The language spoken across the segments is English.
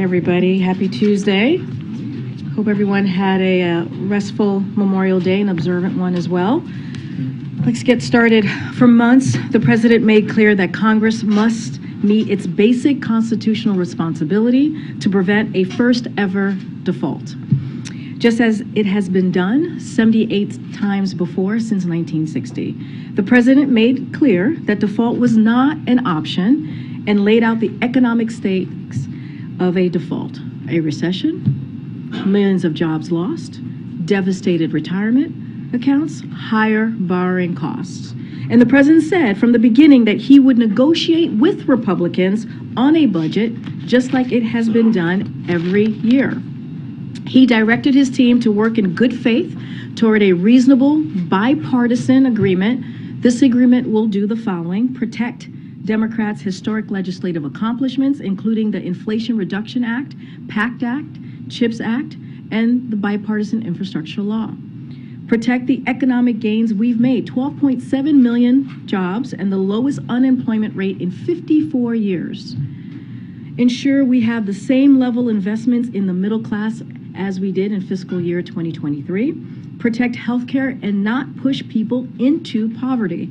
everybody. Happy Tuesday. Hope everyone had a restful Memorial Day, an observant one as well. Let's get started. For months, the president made clear that Congress must meet its basic constitutional responsibility to prevent a first ever default, just as it has been done 78 times before since 1960. The president made clear that default was not an option and laid out the economic stakes of a default: a recession, millions of jobs lost, devastated retirement accounts, higher borrowing costs. And the president said from the beginning that he would negotiate with Republicans on a budget just like it has been done every year. He directed his team to work in good faith toward a reasonable bipartisan agreement. This agreement will do the following: protect Democrats' historic legislative accomplishments, including the Inflation Reduction Act, PACT Act, CHIPS Act, and the bipartisan infrastructure law. Protect the economic gains we've made: 12.7 million jobs and the lowest unemployment rate in 54 years. Ensure we have the same level investments in the middle class as we did in fiscal year 2023. Protect healthcare and not push people into poverty.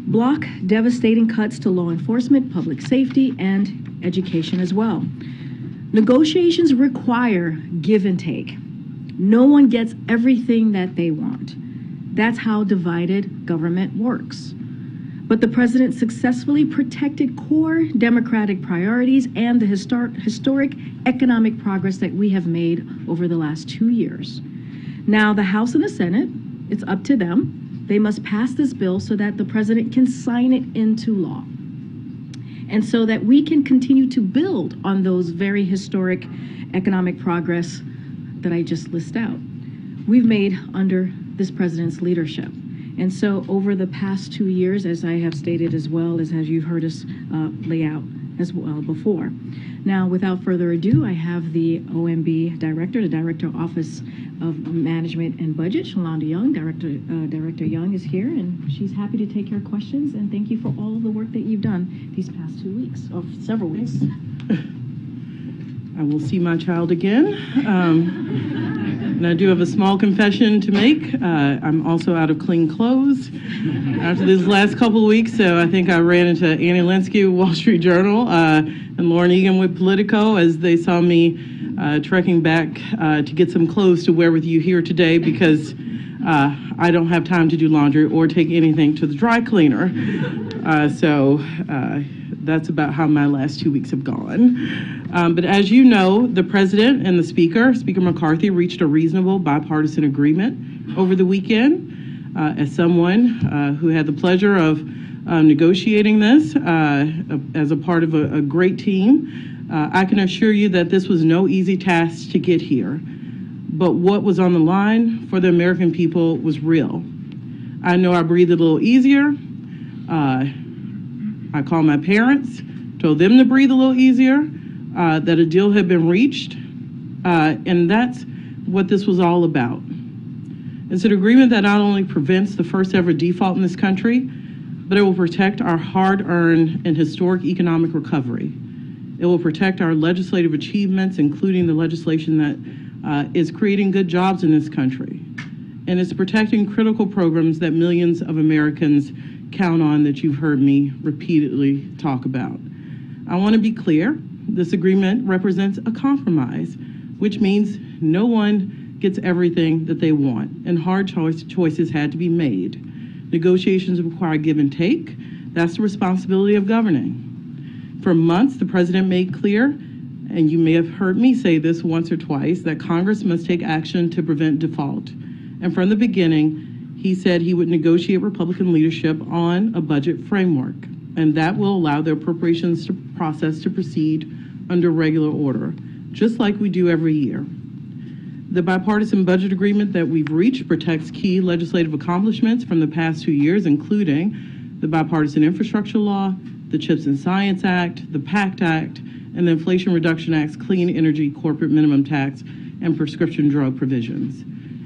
Block devastating cuts to law enforcement, public safety, and education as well. Negotiations require give and take. No one gets everything that they want. That's how divided government works. But the president successfully protected core Democratic priorities and the historic economic progress that we have made over the last 2 years. Now, the House and the Senate, it's up to them. They must pass this bill so that the president can sign it into law, and so that we can continue to build on those very historic economic progress that I just listed out we've made under this president's leadership. And so over the past 2 years, as I have stated as well as you've heard us lay out as well before. Now, without further ado, I have the OMB Director, the Director of Office of Management and Budget, Shalanda Young. Director Young is here, and she's happy to take your questions. And thank you for all of the work that you've done these past 2 weeks, or several weeks. I will see my child again. And I do have a small confession to make. I'm also out of clean clothes after these last couple of weeks. So I think I ran into Annie Linsky with Wall Street Journal and Lauren Egan with Politico as they saw me trekking back to get some clothes to wear with you here today, because I don't have time to do laundry or take anything to the dry cleaner. So that's about how my last 2 weeks have gone. But as you know, the president and the Speaker McCarthy, reached a reasonable bipartisan agreement over the weekend. As someone who had the pleasure of negotiating this as a part of a great team, I can assure you that this was no easy task to get here. But what was on the line for the American people was real. I know I breathed a little easier. I called my parents, told them to breathe a little easier, that a deal had been reached, and that's what this was all about. It's an agreement that not only prevents the first ever default in this country, but it will protect our hard-earned and historic economic recovery. It will protect our legislative achievements, including the legislation that is creating good jobs in this country. And it's protecting critical programs that millions of Americans count on, that you've heard me repeatedly talk about. I want to be clear, this agreement represents a compromise, which means no one gets everything that they want, and hard choices had to be made. Negotiations require give and take. That's the responsibility of governing. For months, the president made clear, and you may have heard me say this once or twice, that Congress must take action to prevent default. And from the beginning, he said he would negotiate Republican leadership on a budget framework, and that will allow the appropriations process to proceed under regular order, just like we do every year. The bipartisan budget agreement that we've reached protects key legislative accomplishments from the past 2 years, including the bipartisan infrastructure law, the CHIPS and Science Act, the PACT Act, and the Inflation Reduction Act's clean energy corporate minimum tax and prescription drug provisions.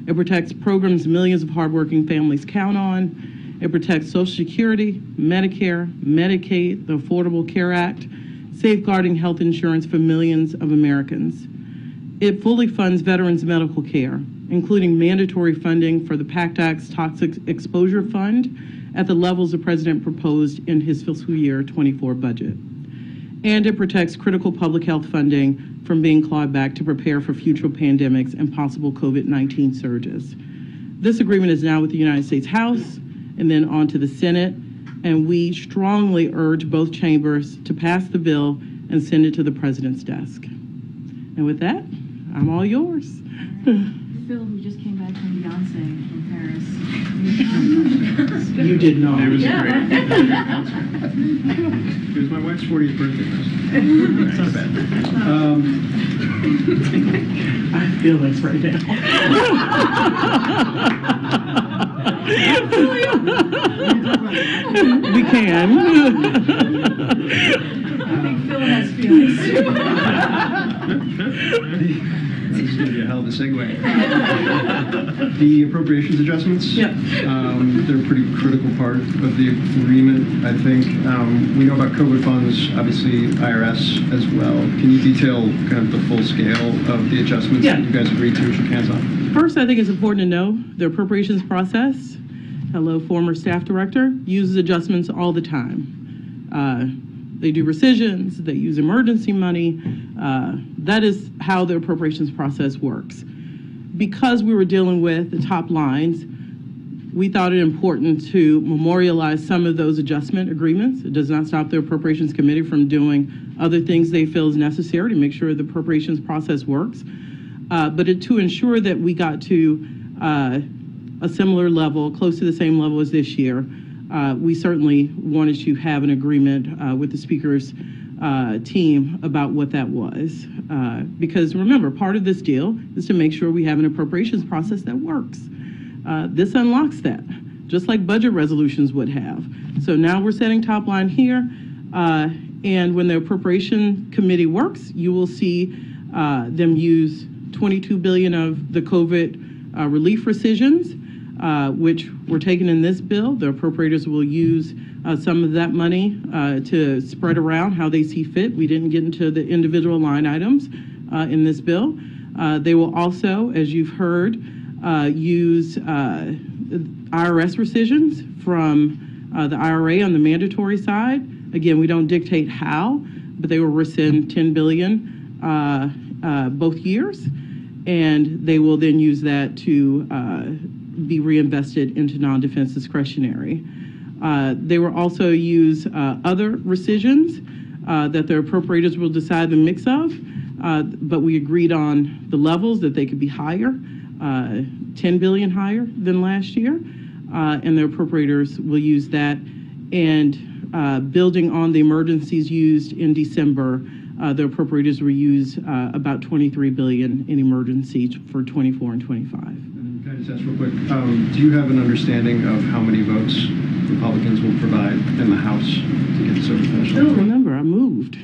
It protects programs millions of hardworking families count on. It protects Social Security, Medicare, Medicaid, the Affordable Care Act, safeguarding health insurance for millions of Americans. It fully funds veterans' medical care, including mandatory funding for the PACT Act's Toxic Exposure Fund at the levels the President proposed in his fiscal year 24 budget. And it protects critical public health funding from being clawed back to prepare for future pandemics and possible COVID-19 surges. This agreement is now with the United States House and then on to the Senate, and we strongly urge both chambers to pass the bill and send it to the President's desk. And with that, I'm all yours. Phil, who just came back from Beyonce from Paris. You did not. It was great. It was my wife's 40th birthday. It's not bad. I feel this right now. We can. I think Phil has feelings. This is going to be a hell of a segue. The appropriations adjustments, Yep. They're a pretty critical part of the agreement, I think. We know about COVID funds, obviously IRS as well. Can you detail kind of the full scale of the adjustments that you guys agreed to and shook hands on? First, I think it's important to know the appropriations process, hello, former staff director, uses adjustments all the time. They do rescissions, they use emergency money. That is how the appropriations process works. Because we were dealing with the top lines, we thought it important to memorialize some of those adjustment agreements. It does not stop the Appropriations Committee from doing other things they feel is necessary to make sure the appropriations process works. But to ensure that we got to a similar level, close to the same level as this year, we certainly wanted to have an agreement with the Speaker's team about what that was. Because remember, part of this deal is to make sure we have an appropriations process that works. This unlocks that, just like budget resolutions would have. So now we're setting top line here, and when the Appropriation Committee works, you will see them use $22 billion of the COVID relief rescissions, which were taken in this bill. The appropriators will use some of that money to spread around how they see fit. We didn't get into the individual line items in this bill. They will also, as you've heard, use IRS rescissions from the IRA on the mandatory side. Again, we don't dictate how, but they will rescind $10 billion both years, and they will then use that to be reinvested into non-defense discretionary. They will also use other rescissions that the appropriators will decide the mix of, but we agreed on the levels that they could be higher, $10 billion higher than last year, and the appropriators will use that. And building on the emergencies used in December, the appropriators will use about $23 billion in emergencies for 24 and 25. Can I just ask real quick, do you have an understanding of how many votes Republicans will provide in the House to get this over the finish line? Remember, I moved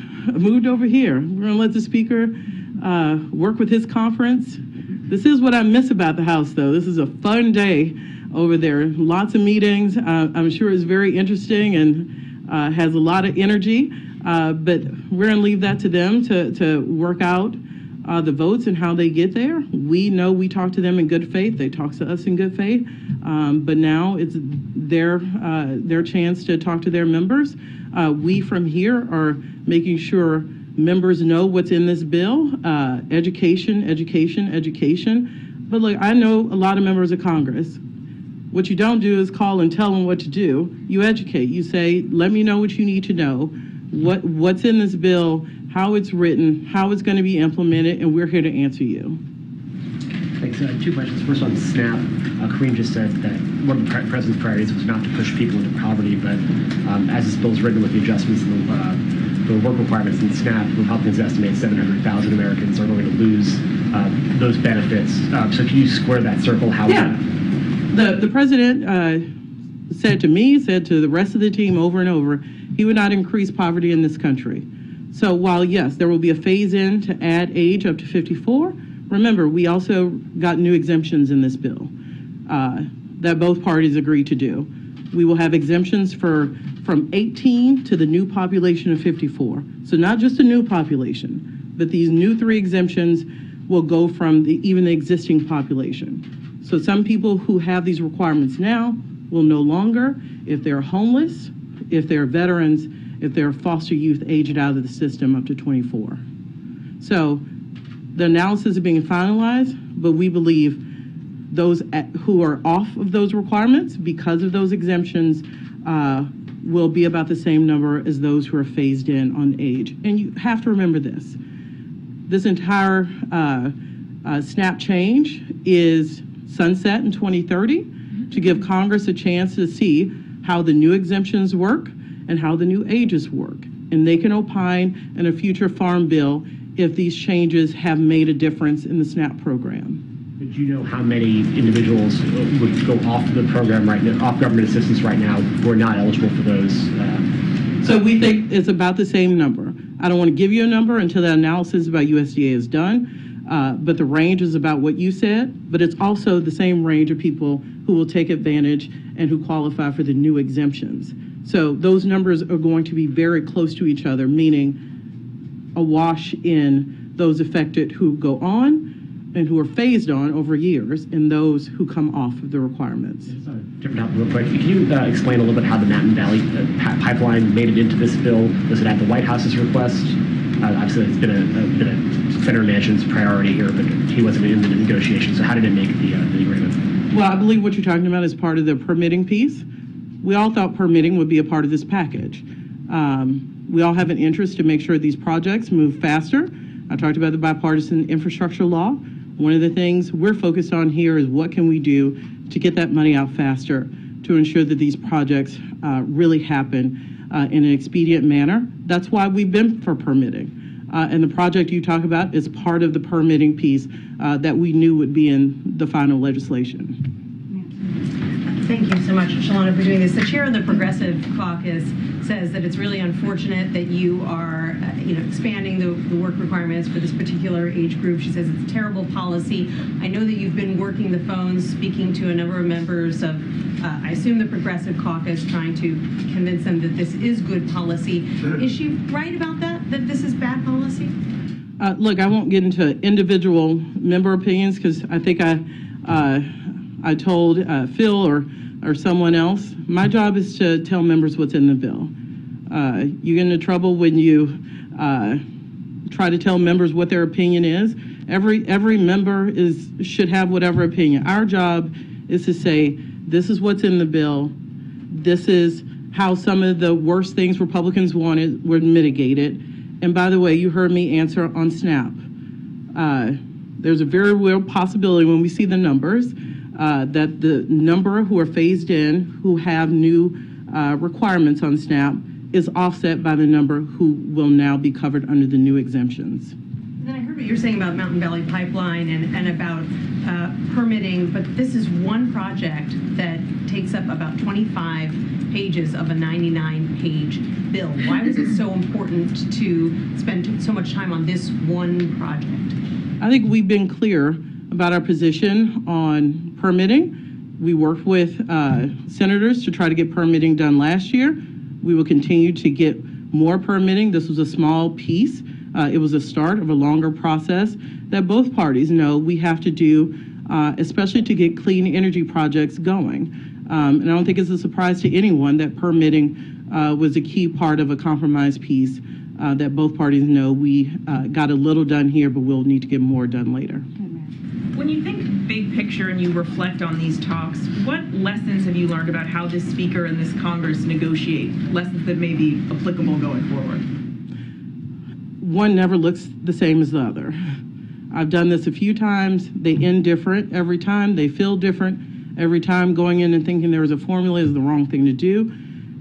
over here. We're going to let the Speaker work with his conference. This is what I miss about the House, though. This is a fun day over there. Lots of meetings. I'm sure it's very interesting and has a lot of energy, but we're going to leave that to them to work out the votes and how they get there. We know we talk to them in good faith. They talk to us in good faith, but now it's their chance to talk to their members. We from here are making sure members know what's in this bill, education. But look, I know a lot of members of Congress. What you don't do is call and tell them what to do. You educate. You say, let me know what you need to know, what's in this bill, how it's written, how it's going to be implemented, and we're here to answer you. Thanks. Two questions. First on SNAP. Karine just said that one of the President's priorities was not to push people into poverty, but as this bill is written with the adjustments in the work requirements in SNAP, Republicans estimate 700,000 Americans are going to lose those benefits. So can you square that circle? How? Yeah. The President said to me, said to the rest of the team over and over, he would not increase poverty in this country. So while, yes, there will be a phase-in to add age up to 54, remember, we also got new exemptions in this bill that both parties agreed to do. We will have exemptions for from 18 to the new population of 54. So not just a new population, but these new 3 exemptions will go from even the existing population. So some people who have these requirements now will no longer, if they're homeless, if they're veterans, if they're foster youth aged out of the system up to 24. So the analysis is being finalized, but we believe those who are off of those requirements because of those exemptions will be about the same number as those who are phased in on age. And you have to remember this. This entire SNAP change is sunset in 2030 to give Congress a chance to see how the new exemptions work and how the new ages work. And they can opine in a future farm bill if these changes have made a difference in the SNAP program. Do you know how many individuals would go off the program right now, off government assistance right now, who are not eligible for those? So we think it's about the same number. I don't want to give you a number until that analysis by USDA is done, but the range is about what you said, but it's also the same range of people who will take advantage and who qualify for the new exemptions. So those numbers are going to be very close to each other, meaning a wash in those affected who go on and who are phased on over years, and those who come off of the requirements. Different topic real quick. Can you explain a little bit how the Mountain Valley pipeline made it into this bill? Was it at the White House's request? Obviously, it's been a Senator Manchin's priority here, but he wasn't in the negotiations. So how did it make the agreement? Well, I believe what you're talking about is part of the permitting piece. We all thought permitting would be a part of this package. We all have an interest to make sure these projects move faster. I talked about the bipartisan infrastructure law. One of the things we're focused on here is what can we do to get that money out faster to ensure that these projects really happen in an expedient manner. That's why we've been for permitting. And the project you talk about is part of the permitting piece that we knew would be in the final legislation. Thank you so much, Shalanda, for doing this. The chair of the Progressive Caucus says that it's really unfortunate that you are, expanding the work requirements for this particular age group. She says it's a terrible policy. I know that you've been working the phones, speaking to a number of members of, I assume, the Progressive Caucus, trying to convince them that this is good policy. Is she right about that this is bad policy? Look, I won't get into individual member opinions because I think I told Phil or someone else, my job is to tell members what's in the bill. You get into trouble when you try to tell members what their opinion is. Every member should have whatever opinion. Our job is to say, this is what's in the bill. This is how some of the worst things Republicans wanted were mitigated. And by the way, you heard me answer on SNAP. There's a very real possibility when we see the numbers that the number who are phased in, who have new requirements on SNAP, is offset by the number who will now be covered under the new exemptions. And then I heard what you're saying about Mountain Valley Pipeline and about permitting, but this is one project that takes up about 25 pages of a 99-page bill. Why was it so important to spend so much time on this one project? I think we've been clear about our position on permitting. We worked with senators to try to get permitting done last year. We will continue to get more permitting. This was a small piece. It was a start of a longer process that both parties know we have to do, especially to get clean energy projects going. And I don't think it's a surprise to anyone that permitting was a key part of a compromise piece that both parties know we got a little done here, but we'll need to get more done later. When you think big picture and you reflect on these talks, what lessons have you learned about how this speaker and this Congress negotiate, lessons that may be applicable going forward? One never looks the same as the other. I've done this a few times. They end different every time. They feel different every time. Going in and thinking there was a formula is the wrong thing to do.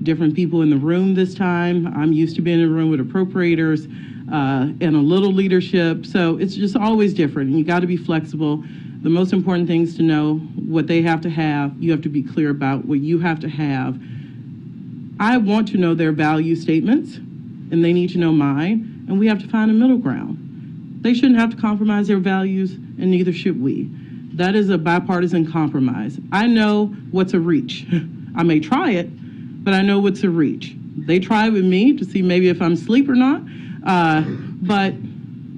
Different people in the room this time. I'm used to being in a room with appropriators and a little leadership. So it's just always different, and you got to be flexible. The most important thing is to know what they have to have. You have to be clear about what you have to have. I want to know their value statements, and they need to know mine, and we have to find a middle ground. They shouldn't have to compromise their values, and neither should we. That is a bipartisan compromise. I know what's a reach. I may try it, but I know what's a reach. They try with me to see maybe if I'm asleep or not, but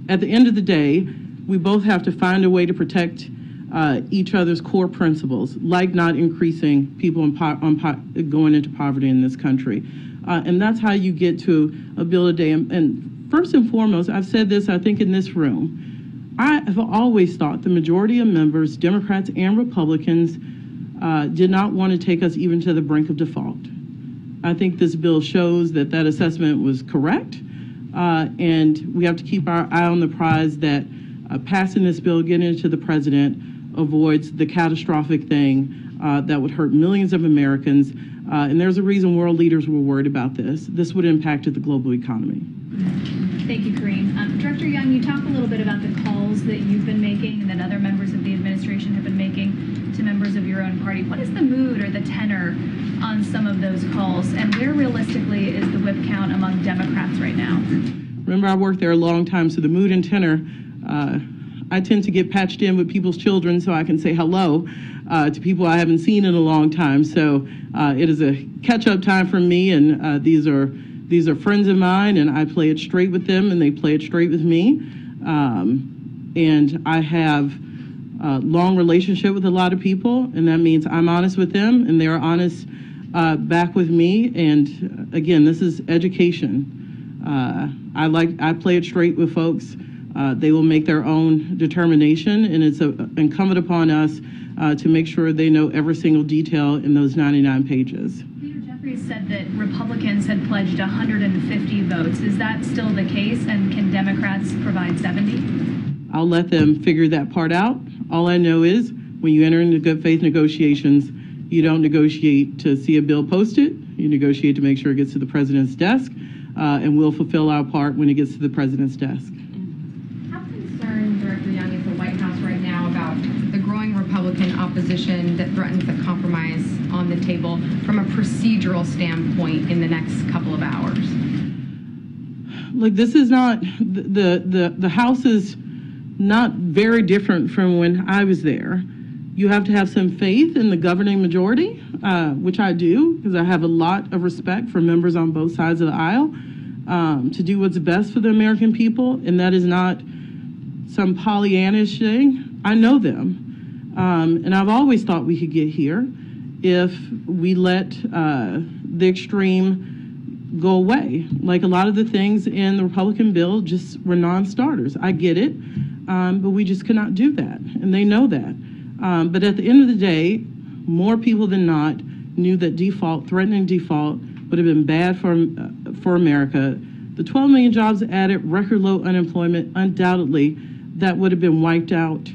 at the end of the day, we both have to find a way to protect each other's core principles, like not increasing people going into poverty in this country. And that's how you get to a bill a day. And first and foremost, I've said this, I think, in this room, I have always thought the majority of members, Democrats and Republicans, did not want to take us even to the brink of default. I think this bill shows that that assessment was correct, and we have to keep our eye on the prize that passing this bill, getting it to the president, avoids the catastrophic thing that would hurt millions of Americans. And there's a reason world leaders were worried about this. This would have impacted the global economy. Thank you, Karine. Director Young, you talked a little bit about the calls that you've been making and that other members of the administration have been making to members of your own party. What is the mood or the tenor on some of those calls, and where realistically is the whip count among Democrats right now? Remember, I worked there a long time, so the mood and tenor, I tend to get patched in with people's children so I can say hello to people I haven't seen in a long time. So it is a catch-up time for me, and these are friends of mine, and I play it straight with them, and they play it straight with me. And I have a long relationship with a lot of people, and that means I'm honest with them, and they're honest back with me. And again, this is education. I play it straight with folks. They will make their own determination, and it's incumbent upon us to make sure they know every single detail in those 99 pages. Leader Jeffries said that Republicans had pledged 150 votes. Is that still the case, and can Democrats provide 70? I'll let them figure that part out. All I know is when you enter into good faith negotiations, you don't negotiate to see a bill posted. You negotiate to make sure it gets to the president's desk, and we'll fulfill our part when it gets to the president's desk. How concerned, Director Young, is the White House right now about the growing Republican opposition that threatens the compromise on the table from a procedural standpoint in the next couple of hours? Look, this is not, the House is not very different from when I was there. You have to have some faith in the governing majority, which I do, because I have a lot of respect for members on both sides of the aisle, to do what's best for the American people, and that is not some Pollyannish thing. I know them, and I've always thought we could get here if we let the extreme go away. Like a lot of the things in the Republican bill just were non-starters. I get it, but we just could not do that, and they know that. But at the end of the day, more people than not knew that threatening default, would have been bad for America. The 12 million jobs added, record low unemployment, undoubtedly, that would have been wiped out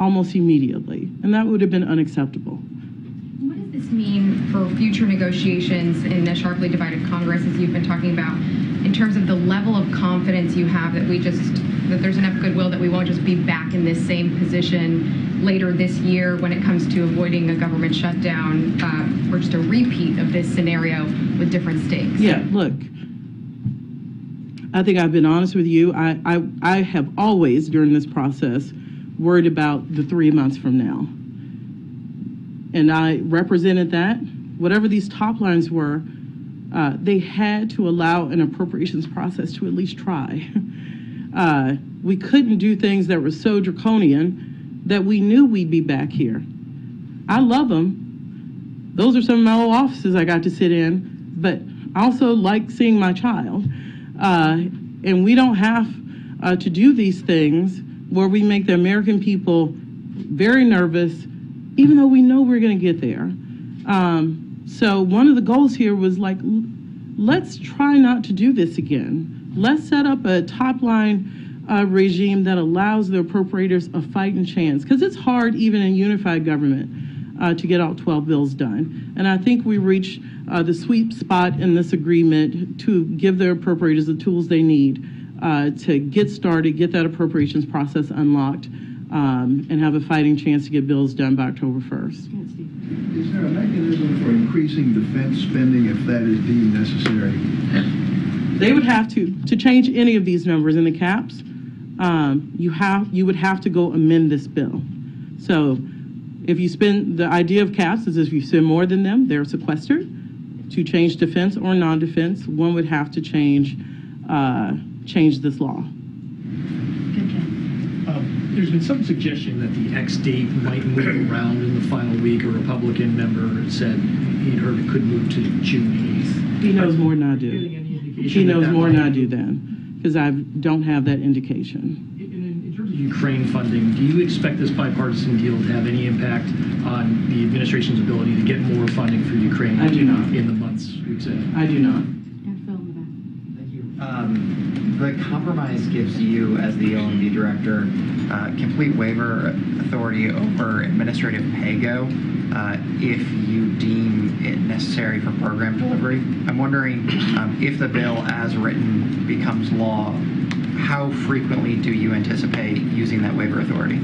almost immediately, and that would have been unacceptable. What does this mean for future negotiations in a sharply divided Congress, as you've been talking about, in terms of the level of confidence you have that there's enough goodwill that we won't just be back in this same position later this year when it comes to avoiding a government shutdown, or just a repeat of this scenario with different stakes? Yeah, look, I think I've been honest with you. I have always, during this process, worried about the 3 months from now. And I represented that. Whatever these top lines were, they had to allow an appropriations process to at least try. We couldn't do things that were so draconian that we knew we'd be back here. I love them. Those are some of my old offices I got to sit in, but I also like seeing my child. And we don't have to do these things where we make the American people very nervous, even though we know we're going to get there. So one of the goals here was like, let's try not to do this again. Let's set up a top line regime that allows the appropriators a fighting chance, because it's hard even in unified government to get all 12 bills done. And I think we reached the sweet spot in this agreement to give the appropriators the tools they need to get started, get that appropriations process unlocked, and have a fighting chance to get bills done by October 1st. Is there a mechanism for increasing defense spending if that is deemed necessary? They would have to change any of these numbers in the caps. You would have to go amend this bill. So if you spend, the idea of caps is if you spend more than them, they're sequestered. to change defense or non-defense, one would have to change this law. There's been some suggestion that the X date might move around in the final week. A Republican member said he'd heard it could move to June 8th. He knows more than I do. He knows more than I do then, because I don't have that indication. In terms of Ukraine funding, do you expect this bipartisan deal to have any impact on the administration's ability to get more funding for Ukraine? I do not. In the months, we've said. I do not. Thank you. The compromise gives you, as the OMB director, complete waiver authority over administrative pay-go if you deem it necessary for program delivery. I'm wondering if the bill as written becomes law, how frequently do you anticipate using that waiver authority?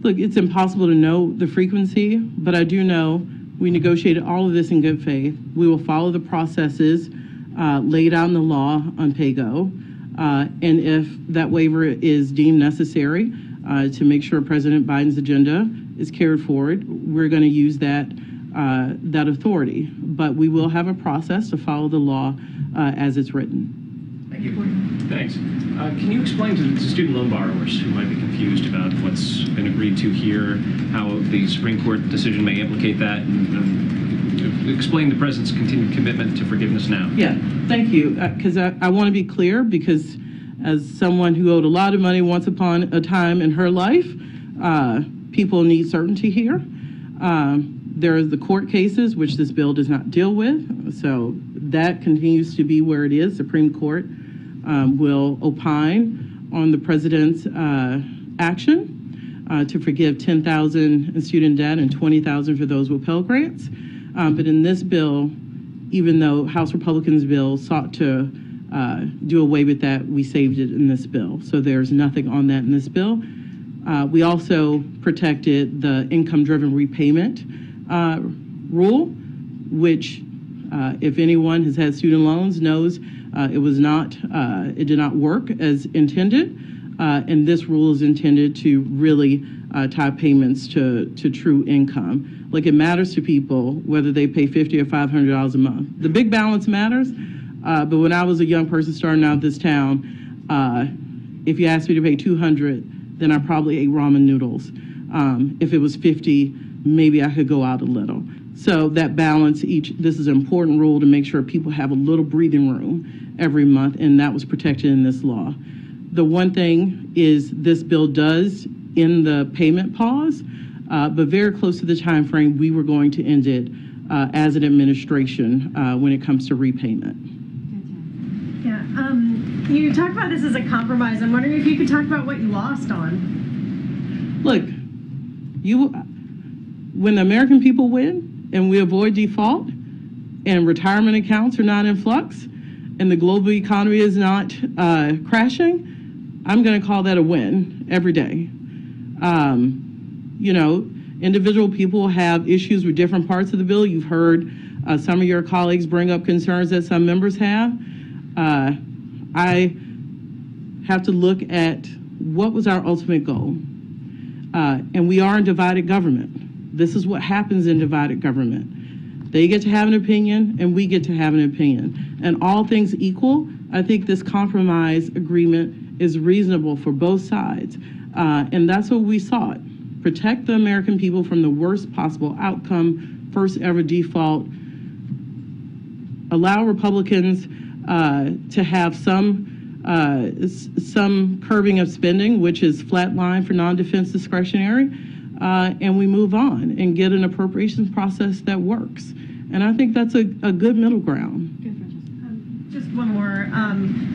Look, it's impossible to know the frequency, but I do know we negotiated all of this in good faith. We will follow the processes laid out in the law on pay-go. And if that waiver is deemed necessary to make sure President Biden's agenda is carried forward, we're going to use that authority. But we will have a process to follow the law as it's written. Thank you. Thanks. Can you explain to student loan borrowers who might be confused about what's been agreed to here, how the Supreme Court decision may implicate that, and explain the President's continued commitment to forgiveness now? Yeah, thank you. Because I want to be clear, because as someone who owed a lot of money once upon a time in her life, people need certainty here. There are the court cases, which this bill does not deal with, so that continues to be where it is. Supreme Court will opine on the President's action to forgive $10,000 in student debt and $20,000 for those with Pell Grants. But in this bill, even though House Republicans' bill sought to do away with that, we saved it in this bill. So there's nothing on that in this bill. We also protected the income-driven repayment rule, which if anyone has had student loans knows it did not work as intended. And this rule is intended to really tie payments to true income. Like, it matters to people whether they pay $50 or $500 a month. The big balance matters, but when I was a young person starting out this town, if you asked me to pay $200, then I probably ate ramen noodles. If it was $50, maybe I could go out a little. So that balance, this is an important rule to make sure people have a little breathing room every month, and that was protected in this law. The one thing is this bill does end the payment pause, but very close to the time frame we were going to end it as an administration when it comes to repayment. Yeah, you talked about this as a compromise. I'm wondering if you could talk about what you lost on. Look, when the American people win and we avoid default and retirement accounts are not in flux and the global economy is not crashing, I'm going to call that a win every day. Individual people have issues with different parts of the bill. You've heard some of your colleagues bring up concerns that some members have. I have to look at what was our ultimate goal. And we are in divided government. This is what happens in divided government. They get to have an opinion and we get to have an opinion. And all things equal, I think this compromise agreement is reasonable for both sides. And that's what we sought. Protect the American people from the worst possible outcome, first ever default. Allow Republicans to have some curbing of spending, which is flatline for non-defense discretionary, and we move on and get an appropriations process that works. And I think that's a good middle ground. Just one more.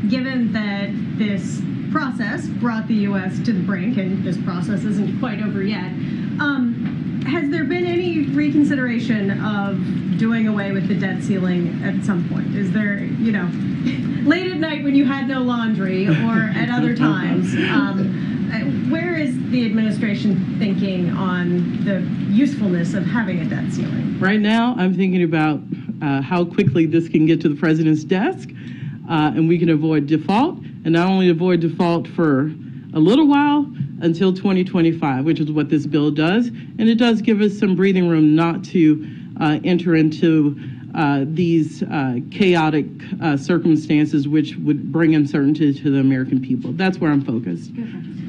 Given that this process brought the U.S. to the brink, and this process isn't quite over yet, has there been any reconsideration of doing away with the debt ceiling at some point? Is there, late at night when you had no laundry or at other times, where is the administration thinking on the usefulness of having a debt ceiling? Right now, I'm thinking about how quickly this can get to the president's desk and we can avoid default, and not only avoid default for a little while until 2025, which is what this bill does. And it does give us some breathing room not to enter into these chaotic circumstances which would bring uncertainty to the American people. That's where I'm focused.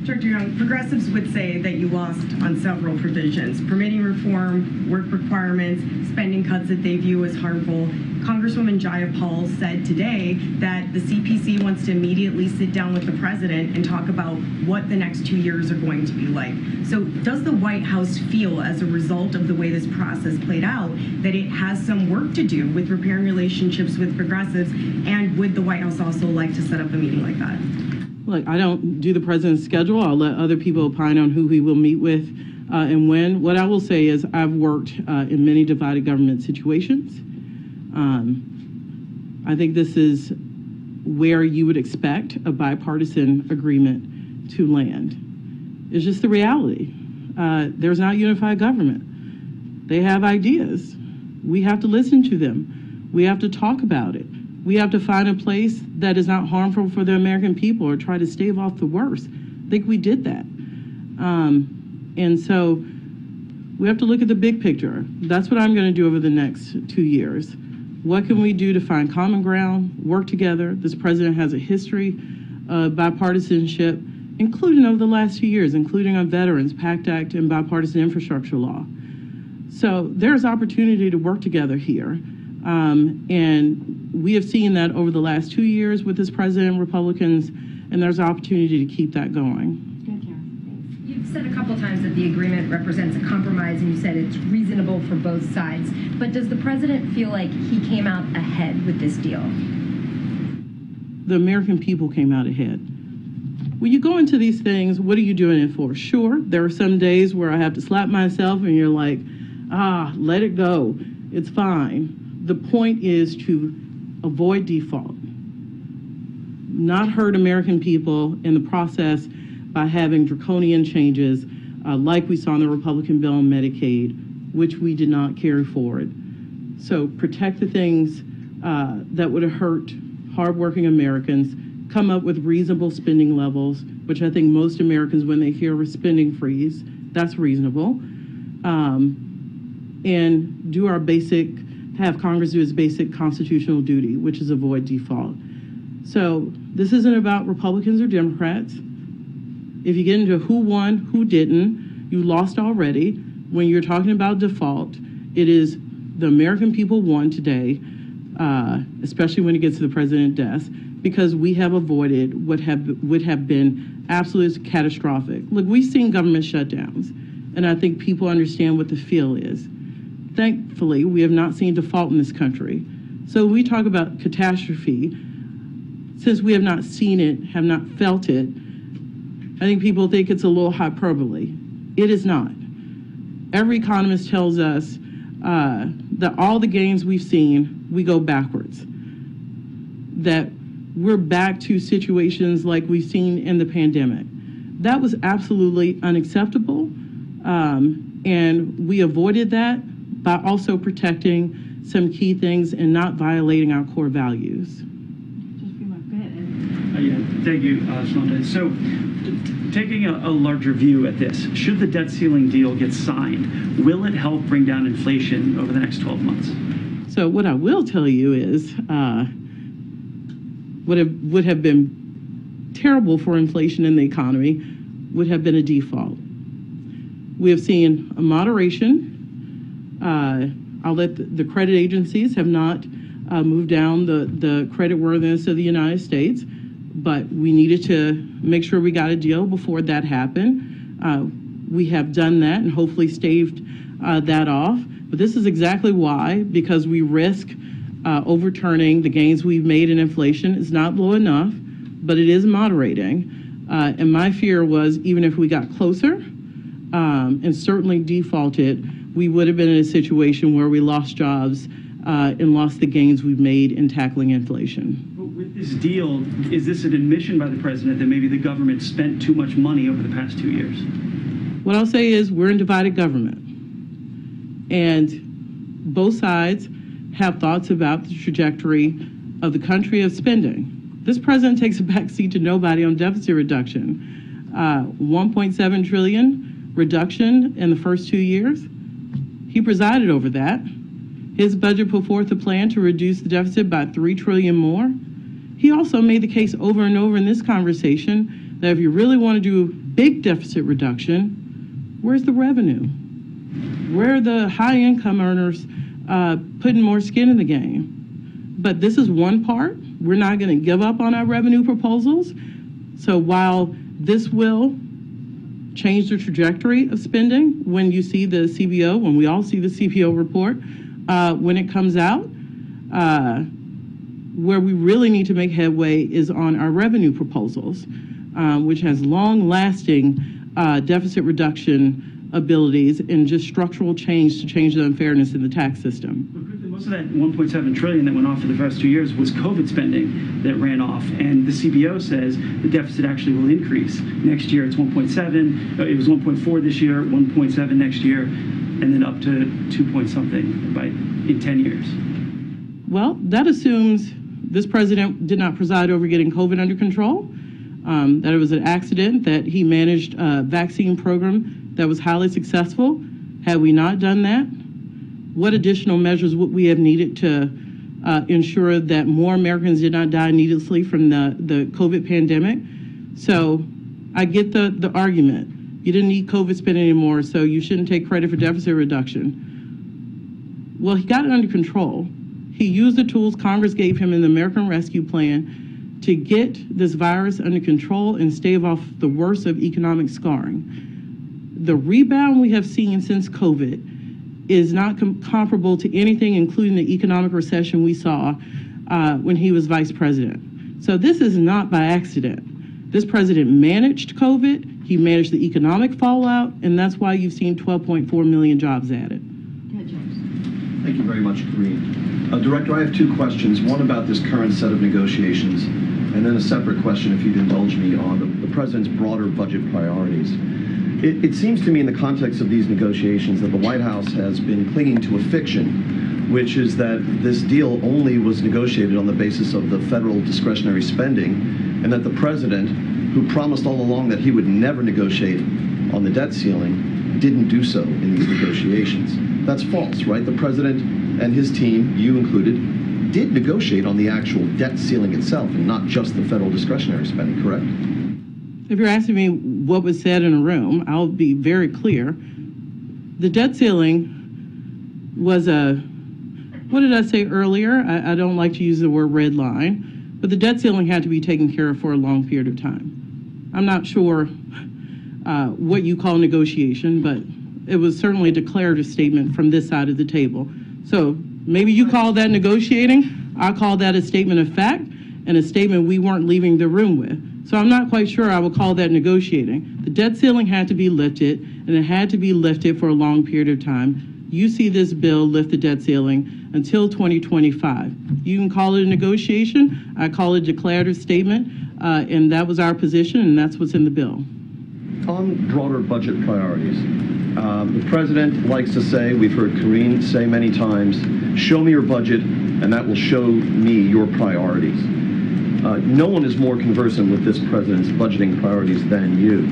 Director Young, progressives would say that you lost on several provisions: permitting reform, work requirements, spending cuts that they view as harmful. Congresswoman Jayapal said today that the CPC wants to immediately sit down with the president and talk about what the next 2 years are going to be like. So does the White House feel, as a result of the way this process played out, that it has some work to do with repairing relationships with progressives? And would the White House also like to set up a meeting like that? Look, I don't do the president's schedule. I'll let other people opine on who he will meet with and when. What I will say is I've worked in many divided government situations. I think this is where you would expect a bipartisan agreement to land. It's just the reality. There's not unified government. They have ideas. We have to listen to them. We have to talk about it. We have to find a place that is not harmful for the American people or try to stave off the worst. I think we did that. And so we have to look at the big picture. That's what I'm going to do over the next 2 years. What can we do to find common ground, work together? This president has a history of bipartisanship, including over the last 2 years, including on veterans, PACT Act, and bipartisan infrastructure law. So there's opportunity to work together here. And we have seen that over the last 2 years with this president and Republicans, and there's opportunity to keep that going. You've said a couple times that the agreement represents a compromise, and you said it's reasonable for both sides. But does the president feel like he came out ahead with this deal? The American people came out ahead. When you go into these things, what are you doing it for? Sure, there are some days where I have to slap myself and you're like, let it go. It's fine. The point is to avoid default, not hurt American people in the process by having draconian changes like we saw in the Republican bill on Medicaid, which we did not carry forward. So protect the things that would have hurt hardworking Americans, come up with reasonable spending levels, which I think most Americans, when they hear a spending freeze, that's reasonable, and do our basic, have Congress do its basic constitutional duty, which is avoid default. So this isn't about Republicans or Democrats. If you get into who won, who didn't, you lost already. When you're talking about default, it is the American people won today, especially when it gets to the president's desk, because we have avoided what would have been absolutely catastrophic. Look, we've seen government shutdowns, and I think people understand what the feel is. Thankfully, we have not seen default in this country. So when we talk about catastrophe, since we have not seen it, have not felt it, I think people think it's a little hyperbole. It is not. Every economist tells us that all the gains we've seen, we go backwards. That we're back to situations like we've seen in the pandemic. That was absolutely unacceptable, and we avoided that by also protecting some key things and not violating our core values. Thank you, Shalanda. So, taking a larger view at this, should the debt ceiling deal get signed, will it help bring down inflation over the next 12 months? So what I will tell you is what would have been terrible for inflation in the economy would have been a default. We have seen a moderation. I'll let the credit agencies have not moved down the creditworthiness of the United States, but we needed to make sure we got a deal before that happened. We have done that and hopefully staved that off. But this is exactly why, because we risk overturning the gains we've made in inflation. It's not low enough, but it is moderating. And my fear was even if we got closer and certainly defaulted, we would have been in a situation where we lost jobs and lost the gains we've made in tackling inflation. But with this deal, is this an admission by the president that maybe the government spent too much money over the past 2 years? What I'll say is we're in divided government. And both sides have thoughts about the trajectory of the country of spending. This president takes a backseat to nobody on deficit reduction. 1.7 trillion reduction in the first 2 years. He presided over that. His budget put forth a plan to reduce the deficit by $3 trillion more. He also made the case over and over in this conversation that if you really want to do big deficit reduction, where's the revenue? Where are the high income earners putting more skin in the game? But this is one part. We're not going to give up on our revenue proposals. So while this will change the trajectory of spending, when you see the CBO, when we all see the CBO report, when it comes out, where we really need to make headway is on our revenue proposals, which has long-lasting deficit reduction abilities and just structural change to change the unfairness in the tax system. Most of that $1.7 trillion that went off for the first 2 years was COVID spending that ran off, and the CBO says the deficit actually will increase. Next year it's 1.7, it was 1.4 this year, 1.7 next year, and then up to 2 point something in 10 years. Well, that assumes this president did not preside over getting COVID under control, that it was an accident, that he managed a vaccine program that was highly successful. Had we not done that, what additional measures would we have needed to ensure that more Americans did not die needlessly from the COVID pandemic? So I get the argument. You didn't need COVID spending anymore, so you shouldn't take credit for deficit reduction. Well, he got it under control. He used the tools Congress gave him in the American Rescue Plan to get this virus under control and stave off the worst of economic scarring. The rebound we have seen since COVID is not comparable to anything, including the economic recession we saw when he was vice president. So this is not by accident. This president managed COVID, he managed the economic fallout, and that's why you've seen 12.4 million jobs added. Thank you very much, Karine. Director, I have two questions, one about this current set of negotiations, and then a separate question, if you'd indulge me, on the president's broader budget priorities. It seems to me in the context of these negotiations that the White House has been clinging to a fiction, which is that this deal only was negotiated on the basis of the federal discretionary spending, and that the president, who promised all along that he would never negotiate on the debt ceiling, didn't do so in these negotiations. That's false, right? The president and his team, you included, did negotiate on the actual debt ceiling itself and not just the federal discretionary spending, correct? If you're asking me what was said in a room, I'll be very clear. The debt ceiling was what did I say earlier? I don't like to use the word red line, but the debt ceiling had to be taken care of for a long period of time. I'm not sure what you call negotiation, but it was certainly a declarative statement from this side of the table. So maybe you call that negotiating. I call that a statement of fact and a statement we weren't leaving the room with. So I'm not quite sure I would call that negotiating. The debt ceiling had to be lifted, and it had to be lifted for a long period of time. You see this bill lift the debt ceiling until 2025. You can call it a negotiation. I call it a declarative statement, and that was our position, and that's what's in the bill. On broader budget priorities, the president likes to say, we've heard Karine say many times, show me your budget, and that will show me your priorities. No one is more conversant with this president's budgeting priorities than you.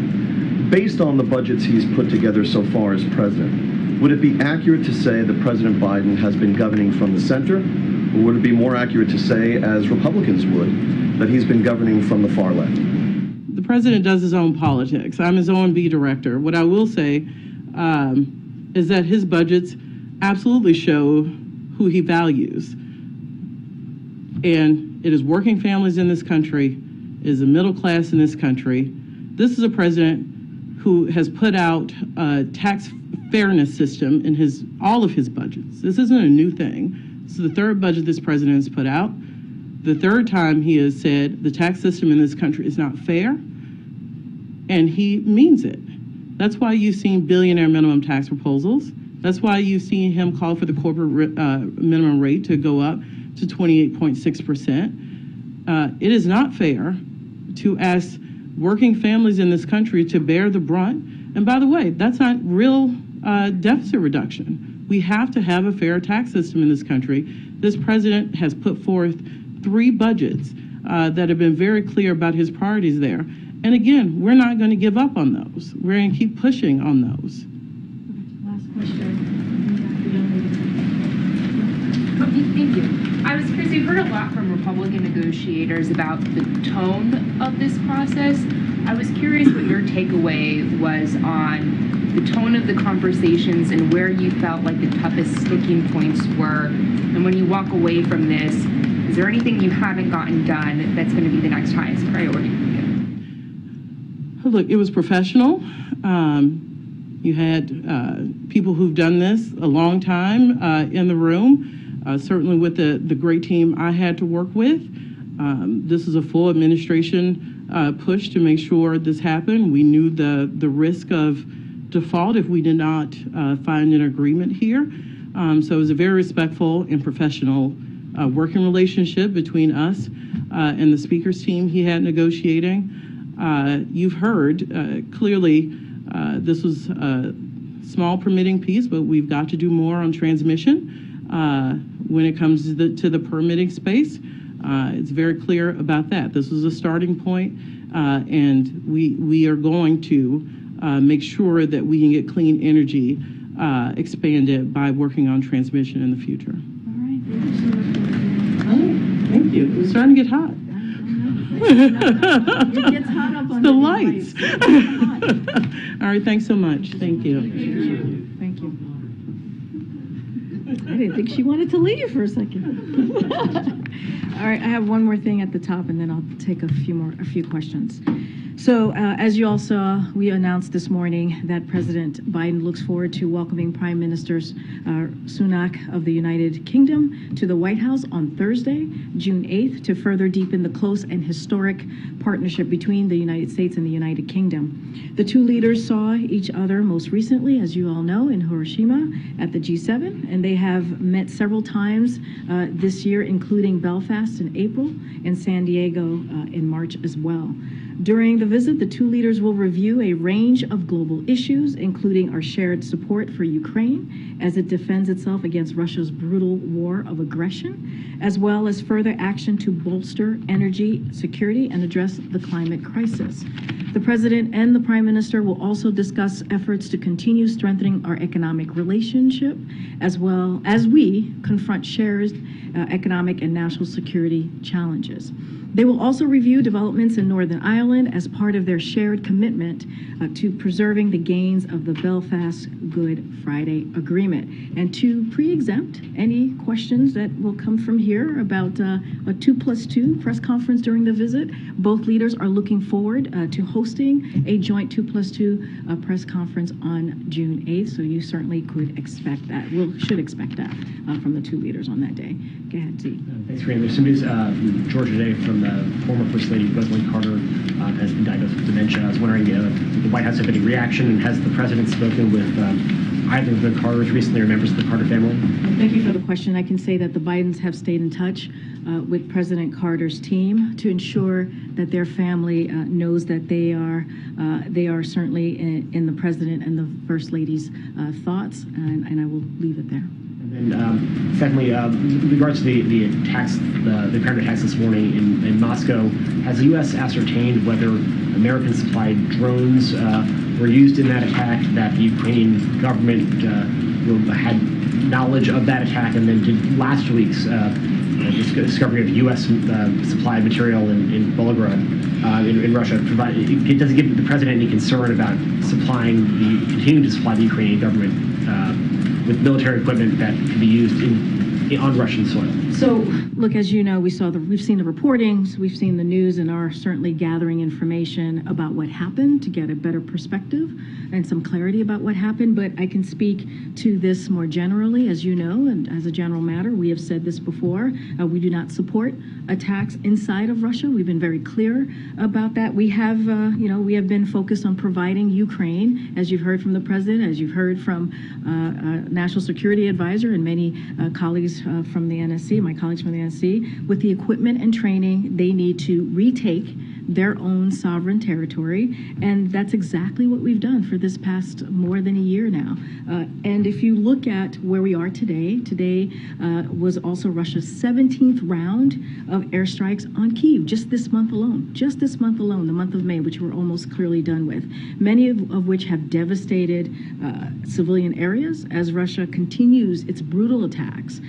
Based on the budgets he's put together so far as president, would it be accurate to say that President Biden has been governing from the center, or would it be more accurate to say, as Republicans would, that he's been governing from the far left? The president does his own politics. I'm his O&B director. What I will say is that his budgets absolutely show who he values. And it is working families in this country, it is the middle class in this country. This is a president who has put out a tax fairness system in all of his budgets. This isn't a new thing. This is the third budget this president has put out. The third time he has said the tax system in this country is not fair, and he means it. That's why you've seen billionaire minimum tax proposals. That's why you've seen him call for the corporate minimum rate to go up to 28.6%. It is not fair to ask working families in this country to bear the brunt. And by the way, that's not real deficit reduction. We have to have a fair tax system in this country. This president has put forth 3 budgets that have been very clear about his priorities there. And again, we're not going to give up on those. We're going to keep pushing on those. Last question. Thank you. I was curious, we've heard a lot from Republican negotiators about the tone of this process. I was curious what your takeaway was on the tone of the conversations and where you felt like the toughest sticking points were. And when you walk away from this, is there anything you haven't gotten done that's going to be the next highest priority for you? Look, it was professional. You had people who've done this a long time in the room, certainly with the great team I had to work with. This is a full administration push to make sure this happened. We knew the risk of default if we did not find an agreement here. So it was a very respectful and professional working relationship between us and the speaker's team he had negotiating. You've heard clearly this was a small permitting piece, but we've got to do more on transmission when it comes to the permitting space. It's very clear about that. This is a starting point, and we are going to make sure that we can get clean energy expanded by working on transmission in the future. All right. Thank you so much. Oh, thank you. It's starting to get hot. It gets hot up on the lights. All right, thanks so much. Thank you. Thank you. I didn't think she wanted to leave for a second. All right, I have one more thing at the top, and then I'll take a few questions. So, as you all saw, we announced this morning that President Biden looks forward to welcoming Prime Minister Sunak of the United Kingdom to the White House on Thursday, June 8th, to further deepen the close and historic partnership between the United States and the United Kingdom. The two leaders saw each other most recently, as you all know, in Hiroshima at the G7, and they have met several times this year, including Belfast in April and San Diego in March as well. During the visit, the two leaders will review a range of global issues, including our shared support for Ukraine as it defends itself against Russia's brutal war of aggression, as well as further action to bolster energy security and address the climate crisis. The President and the Prime Minister will also discuss efforts to continue strengthening our economic relationship, as well as we confront shared economic and national security challenges. They will also review developments in Northern Ireland as part of their shared commitment to preserving the gains of the Belfast Good Friday Agreement. And to pre-exempt any questions that will come from here about a 2+2 press conference during the visit, both leaders are looking forward to hosting a joint 2+2 press conference on June 8th. So you certainly could expect that, should expect that from the two leaders on that day. Go ahead, Z. Thanks, Karine. There's some news from Georgia today from the former First Lady, Rosalynn Carter, has been diagnosed with dementia. I was wondering if the White House had any reaction, and has the President spoken with either of the Carters recently or members of the Carter family? Well, thank you for the question. I can say that the Bidens have stayed in touch with President Carter's team to ensure that their family knows that they are certainly in the President and the First Lady's thoughts, and I will leave it there. And secondly, with regards to the attacks, the apparent attacks this morning in Moscow, has the U.S. ascertained whether American-supplied drones were used in that attack, that the Ukrainian government had knowledge of that attack, and then did last week's discovery of U.S. supplied material in Volgograd in Russia does it give the President any concern about continuing to supply the Ukrainian government with military equipment that can be used on Russian soil? So, look, as you know, we've seen the reportings, we've seen the news, and are certainly gathering information about what happened to get a better perspective and some clarity about what happened. But I can speak to this more generally, as you know, and as a general matter, we have said this before. We do not support attacks inside of Russia. We've been very clear about that. We have, we have been focused on providing Ukraine, as you've heard from the President, as you've heard from National Security Advisor and many colleagues from the NSC, my colleagues from the NSC, with the equipment and training they need to retake their own sovereign territory, and that's exactly what we've done for this past more than a year now. And if you look at where we are today was also Russia's 17th round of airstrikes on Kyiv just this month alone, the month of May, which we're almost clearly done with, many of which have devastated civilian areas as Russia continues its brutal attacks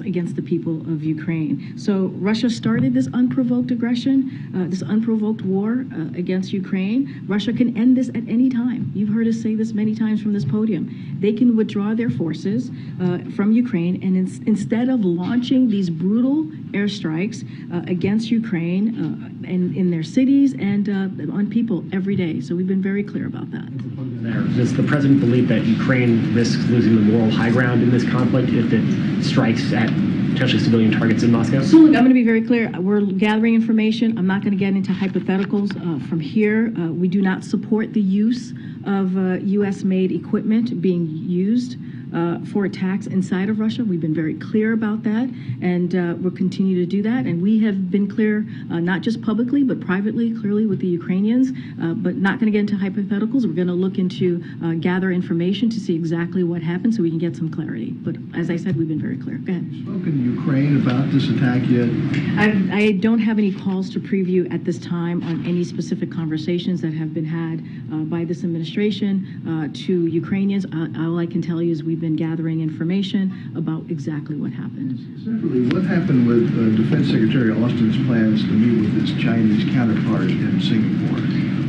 against the people of Ukraine. So Russia started this unprovoked aggression, this unprovoked war against Ukraine. Russia can end this at any time. You've heard us say this many times from this podium. They can withdraw their forces from Ukraine, and instead of launching these brutal airstrikes against Ukraine and in their cities and on people every day. So we've been very clear about that. Does the president believe that Ukraine risks losing the moral high ground in this conflict if it strikes at potentially civilian targets in Moscow? So look, I'm going to be very clear. We're gathering information. I'm not going to get into hypotheticals from here. We do not support the use of U.S.-made equipment being used for attacks inside of Russia. We've been very clear about that, and we'll continue to do that. And we have been clear, not just publicly, but privately, clearly with the Ukrainians, but not going to get into hypotheticals. We're going to look into gather information to see exactly what happened so we can get some clarity. But as I said, we've been very clear. Go ahead. Spoken to Ukraine about this attack yet? I don't have any calls to preview at this time on any specific conversations that have been had by this administration to Ukrainians. All I can tell you is we've been gathering information about exactly what happened. Separately, what happened with Defense Secretary Austin's plans to meet with his Chinese counterpart in Singapore?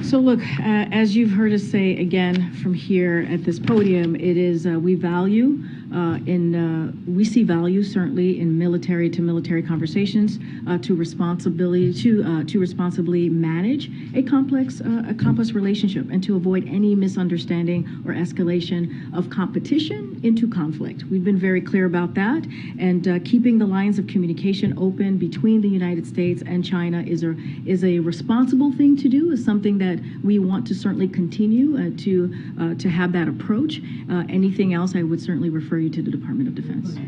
So look, as you've heard us say again from here at this podium, it is we see value certainly in military to military conversations to responsibly manage a complex relationship and to avoid any misunderstanding or escalation of competition into conflict. We've been very clear about that, and keeping the lines of communication open between the United States and China is a responsible thing to do, is something that we want to certainly continue to have that approach. Anything else, I would certainly refer you to the Department of Defense.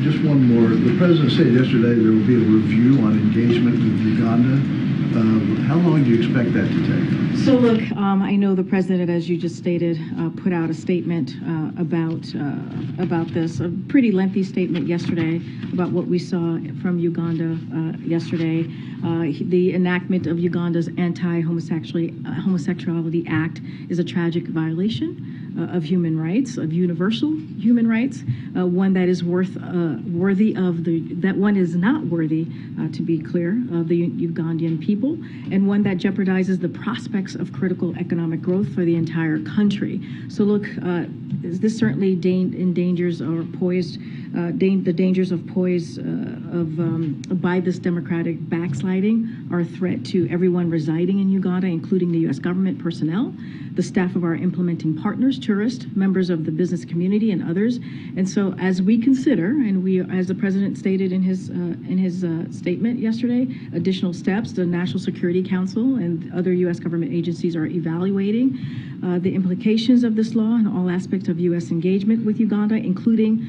Just one more. The president said yesterday there will be a review on engagement with Uganda. How long do you expect that to take? So look, I know the president, as you just stated, put out a statement about this, a pretty lengthy statement yesterday about what we saw from Uganda yesterday. The enactment of Uganda's Anti-Homosexuality Act is a tragic violation of human rights, of universal human rights, one that is that one is not worthy, to be clear, of the Ugandan people, and one that jeopardizes the prospects of critical economic growth for the entire country. So look, this certainly endangers or poised the dangers of by this democratic backsliding are a threat to everyone residing in Uganda, including the U.S. government personnel, the staff of our implementing partners, tourists, members of the business community, and others. And so, as we consider, and we, as the president stated in his statement yesterday, additional steps, the National Security Council and other U.S. government agencies are evaluating the implications of this law and all aspects of U.S. engagement with Uganda, including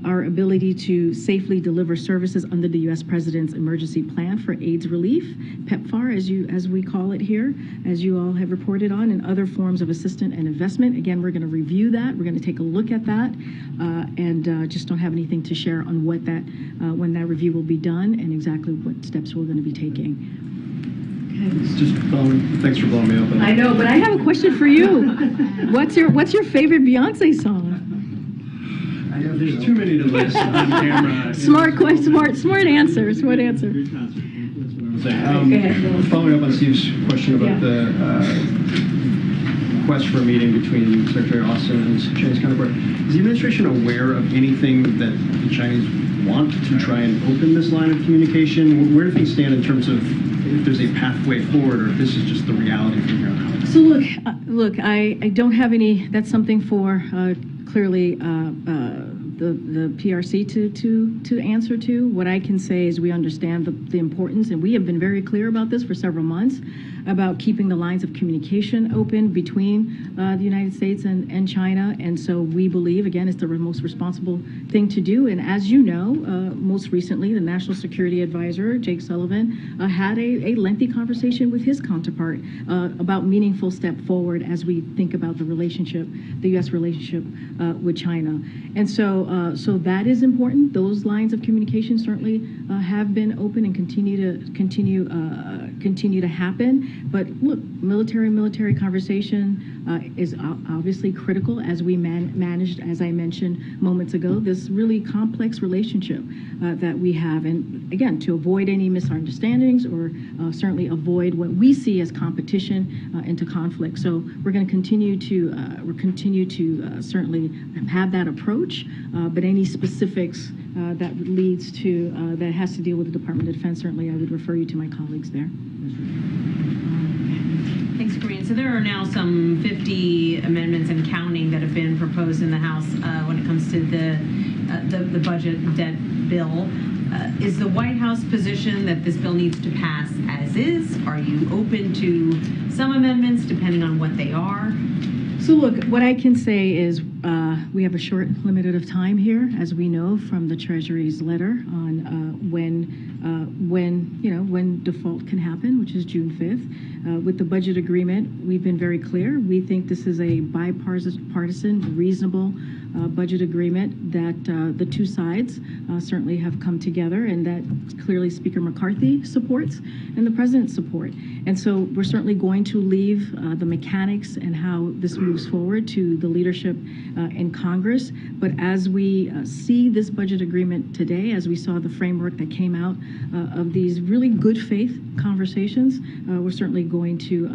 our ability to safely deliver services under the U.S. President's Emergency Plan for AIDS Relief, PEPFAR, as we call it here, as you all have reported on, and other forms of assistance and investment. Again, we're going to review that. We're going to take a look at that, and just don't have anything to share on what that when that review will be done and exactly what steps we're going to be taking. Just thanks for blowing me up. I know, but I have a question for you. What's your favorite Beyonce song? There's too many to list on camera. Smart answer. Following up on Steve's question about the request for a meeting between Secretary Austin and his Chinese counterpart, is the administration aware of anything that the Chinese want to try and open this line of communication? Where do things stand in terms of if there's a pathway forward, or if this is just the reality from here on out? So look, I don't have any. That's something for clearly the PRC to answer to. What I can say is we understand the importance, and we have been very clear about this for several months, about keeping the lines of communication open between the United States and China. And so we believe, again, it's the most responsible thing to do. And as you know, most recently, the National Security Advisor, Jake Sullivan, had a lengthy conversation with his counterpart about meaningful step forward as we think about the relationship, the U.S. relationship with China. And so that is important. Those lines of communication certainly have been open and continue to happen. But look, military conversation is obviously critical as we managed, as I mentioned moments ago, this really complex relationship that we have. And again, to avoid any misunderstandings or certainly avoid what we see as competition into conflict. So we're going to continue to certainly have that approach, but any specifics that leads to that has to deal with the Department of Defense, certainly I would refer you to my colleagues there. Thanks, Karine. So there are now some 50 amendments and counting that have been proposed in the House when it comes to the budget debt bill. Is the White House position that this bill needs to pass as is? Are you open to some amendments depending on what they are? So look, what I can say is we have a short limited of time here, as we know from the Treasury's letter on when default can happen, which is June 5th. With the budget agreement, we've been very clear. We think this is a bipartisan, reasonable budget agreement that the two sides certainly have come together, and that clearly Speaker McCarthy supports and the President support. And so we're certainly going to leave the mechanics and how this moves forward to the leadership in Congress. But as we see this budget agreement today, as we saw the framework that came out of these really good faith conversations, we're certainly going to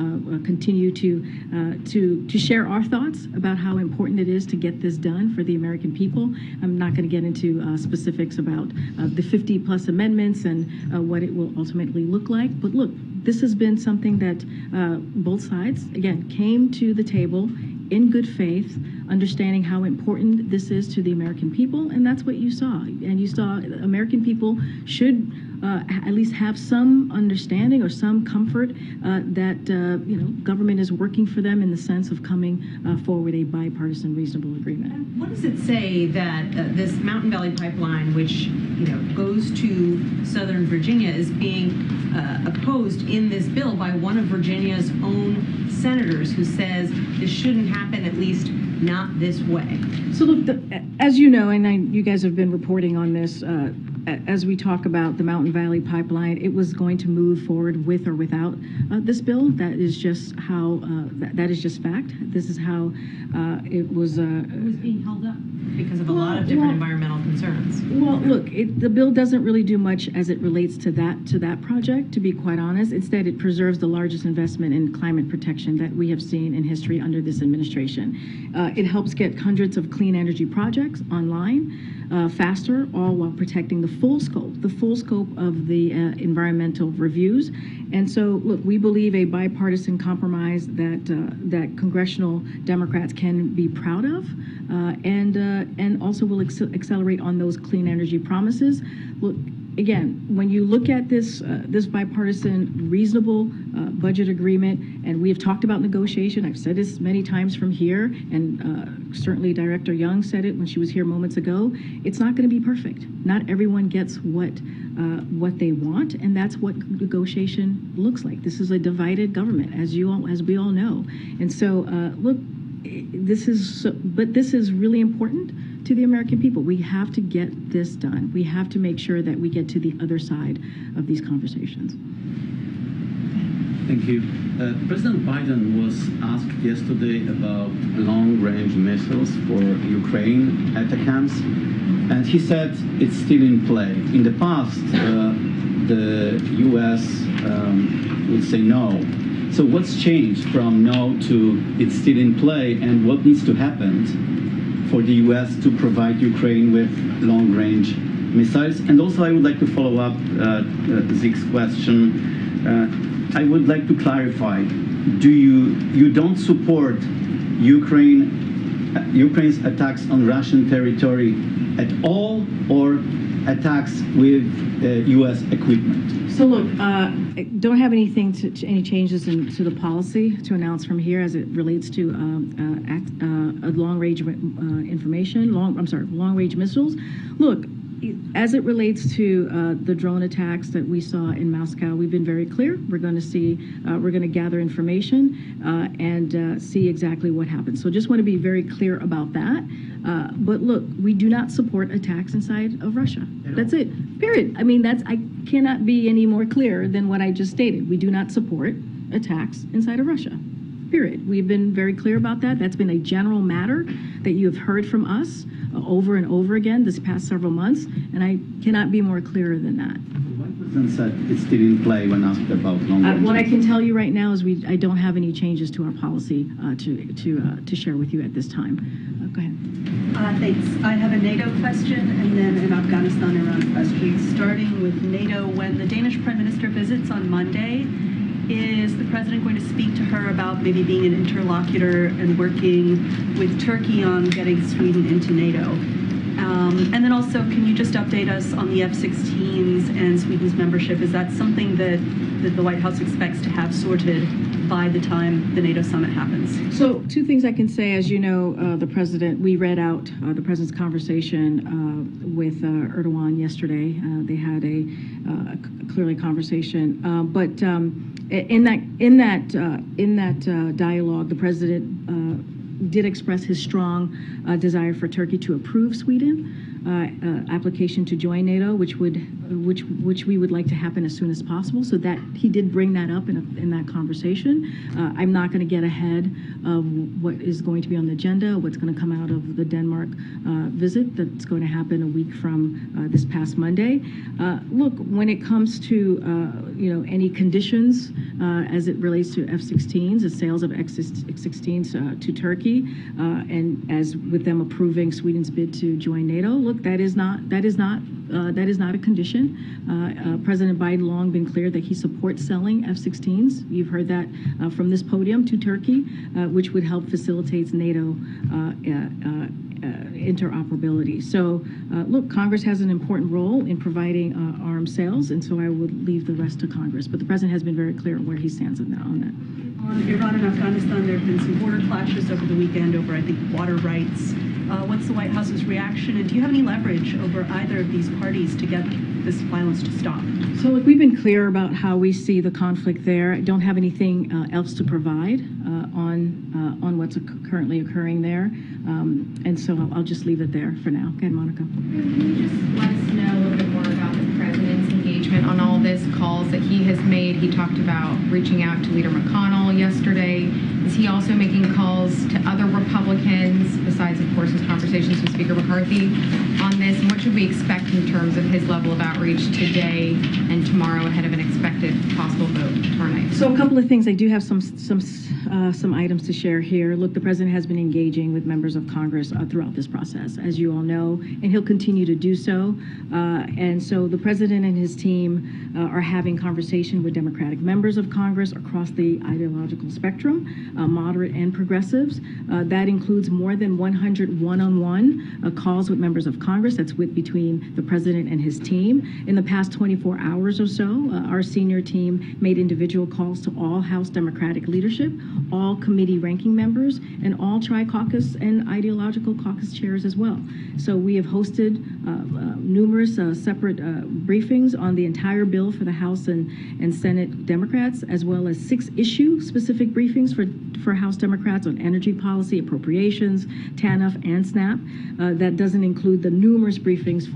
continue to share our thoughts about how important it is to get this done for the American people. I'm not going to get into specifics about the 50 plus amendments and what it will ultimately look like. But look, this has been something that both sides, again, came to the table in good faith, understanding how important this is to the American people, and that's what you saw. And you saw American people should at least have some understanding or some comfort that government is working for them in the sense of coming forward a bipartisan, reasonable agreement. What does it say that this Mountain Valley Pipeline, which goes to Southern Virginia, is being opposed in this bill by one of Virginia's own senators, who says this shouldn't happen, at least not this way? So look, as you know, and you guys have been reporting on this, as we talk about the Mountain Valley Pipeline, it was going to move forward with or without this bill. That is just how, that is just fact. This is how it was being held up because of a lot of different environmental concerns. Well, look, the bill doesn't really do much as it relates to that project, to be quite honest. Instead, it preserves the largest investment in climate protection that we have seen in history under this administration. It helps get hundreds of clean energy projects online faster, all while protecting the full scope of the environmental reviews. And so, look, we believe a bipartisan compromise that congressional Democrats can be proud of, and also will accelerate on those clean energy promises. Look, again, when you look at this bipartisan, reasonable budget agreement, and we have talked about negotiation, I've said this many times from here, and certainly Director Young said it when she was here moments ago, it's not going to be perfect. Not everyone gets what they want, and that's what negotiation looks like. This is a divided government, as we all know. And so, look, this is really important to the American people. We have to get this done. We have to make sure that we get to the other side of these conversations. Thank you. President Biden was asked yesterday about long-range missiles for Ukraine ATACMS, and he said it's still in play. In the past, the U.S. would say no. So what's changed from no to it's still in play, and what needs to happen for the U.S. to provide Ukraine with long-range missiles? And also, I would like to follow up Zeke's question. I would like to clarify: you don't support Ukraine's attacks on Russian territory at all, or attacks with U.S. equipment? So look, I don't have anything any changes to the policy to announce from here as it relates to long-range long-range missiles. Look, as it relates to the drone attacks that we saw in Moscow, we've been very clear. We're going to gather information and see exactly what happened. So just want to be very clear about that. But look, we do not support attacks inside of Russia. That's it, period. I mean, I cannot be any more clear than what I just stated. We do not support attacks inside of Russia, period. We've been very clear about that. That's been a general matter that you have heard from us over and over again this past several months, and I cannot be more clearer than that. President said it's still in play when asked about long-range. What I can tell you right now is I don't have any changes to our policy to share with you at this time. Go ahead. Thanks. I have a NATO question and then an Afghanistan-Iran question. Starting with NATO, when the Danish Prime Minister visits on Monday, is the President going to speak to her about maybe being an interlocutor and working with Turkey on getting Sweden into NATO? And then also, can you just update us on the F-16s and Sweden's membership? Is that something that the White House expects to have sorted by the time the NATO summit happens? So two things I can say. As you know, we read out the President's conversation with Erdogan yesterday. They had a clearly conversation. But in that dialogue, the President did express his strong desire for Turkey to approve Sweden application to join NATO, which we would like to happen as soon as possible. So that he did bring that up in that conversation. I'm not going to get ahead of what is going to be on the agenda, what's going to come out of the Denmark visit that's going to happen a week from this past Monday. Look, when it comes to any conditions as it relates to F-16s, the sales of F-16s to Turkey, and as with them approving Sweden's bid to join NATO, look, that is not a condition. President Biden long been clear that he supports selling F-16s. You've heard that from this podium to Turkey, which would help facilitate NATO interoperability. So, look, Congress has an important role in providing arms sales, and so I would leave the rest to Congress. But the President has been very clear on where he stands on that. On Iran and Afghanistan, there have been some border clashes over the weekend over, I think, water rights. What's the White House's reaction, and do you have any leverage over either of these parties to get this violence to stop? So, look, we've been clear about how we see the conflict there. I don't have anything else to provide on what's currently occurring there, and so I'll just leave it there for now. Go ahead, Monica. Can you just let us know a little bit more about the President's engagement on all this, calls that he has made? He talked about reaching out to Leader McConnell yesterday. Is he also making calls to other Republicans, besides, of course, his conversations with Speaker McCarthy on this? And what should we expect in terms of his level of outreach today and tomorrow ahead of an expected possible vote tomorrow night? So a couple of things. I do have some items to share here. Look, the President has been engaging with members of Congress throughout this process, as you all know, and he'll continue to do so. And so the President and his team are having conversation with Democratic members of Congress across the ideological spectrum, moderate and progressives. That includes more than 100 one-on-one calls with members of Congress. That's between the President and his team. In the past 24 hours or so, our senior team made individual calls to all House Democratic leadership, all committee ranking members, and all tri-caucus and ideological caucus chairs as well. So we have hosted numerous separate briefings on the entire bill for the House and Senate Democrats, as well as 6 issue-specific briefings for House Democrats on energy policy, appropriations, TANF, and SNAP. That doesn't include the numerous briefings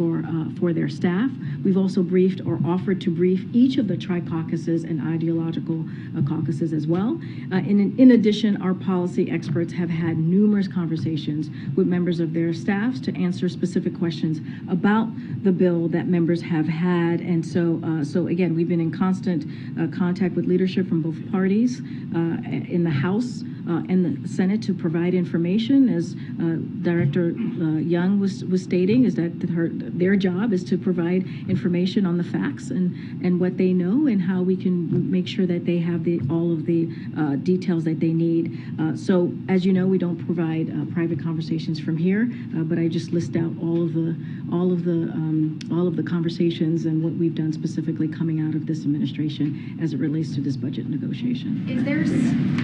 for their staff. We've also briefed or offered to brief each of the tri-caucuses and ideological caucuses as well. In addition, our policy experts have had numerous conversations with members of their staffs to answer specific questions about the bill that members have had. And so again, we've been in constant contact with leadership from both parties in the House and the Senate to provide information, as Director Young was stating, is that their job is to provide information on the facts and what they know and how we can make sure that they have all of the details that they need. So, as you know, we don't provide private conversations from here, but I just list out all of the conversations and what we've done specifically coming out of this administration as it relates to this budget negotiation. Is there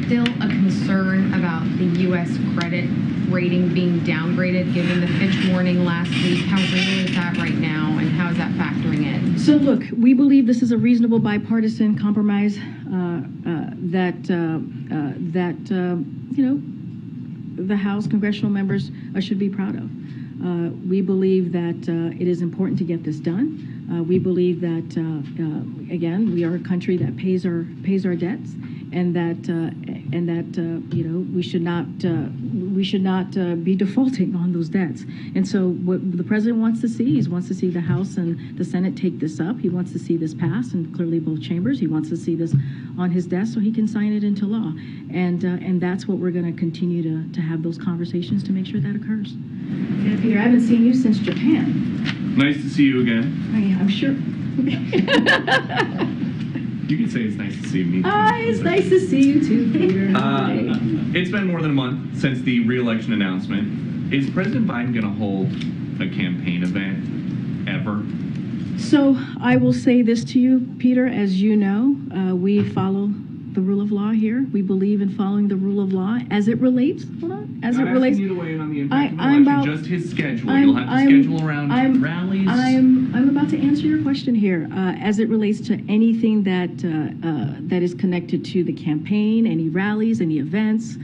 still a concern about the U.S. credit rating being downgraded given the Fitch warning last week? How real is that right now, and how is that factoring in? So look, we believe this is a reasonable bipartisan compromise the House congressional members should be proud of. We believe that it is important to get this done. We believe that again, we are a country that pays our debts, and that we should not be defaulting on those debts. And so, what the president wants to see, he wants to see the House and the Senate take this up. He wants to see this pass, and clearly both chambers. He wants to see this on his desk so he can sign it into law. And that's what we're going to continue to have those conversations to make sure that occurs. Yeah, Peter, I haven't seen you since Japan. Nice to see you again. Oh, yeah, I'm sure. You can say it's nice to see me. It's nice to see you too, Peter. It's been more than a month since the re-election announcement. Is President Biden going to hold a campaign event ever? So I will say this to you, Peter. As you know, we follow the rule of law here. We believe in following the rule of law as it relates. Hold on. As it relates. You to weigh in on the impact of the election, just his schedule. You'll have to schedule around rallies. I'm about to answer your question here. As it relates to anything that is connected to the campaign, any rallies, any events,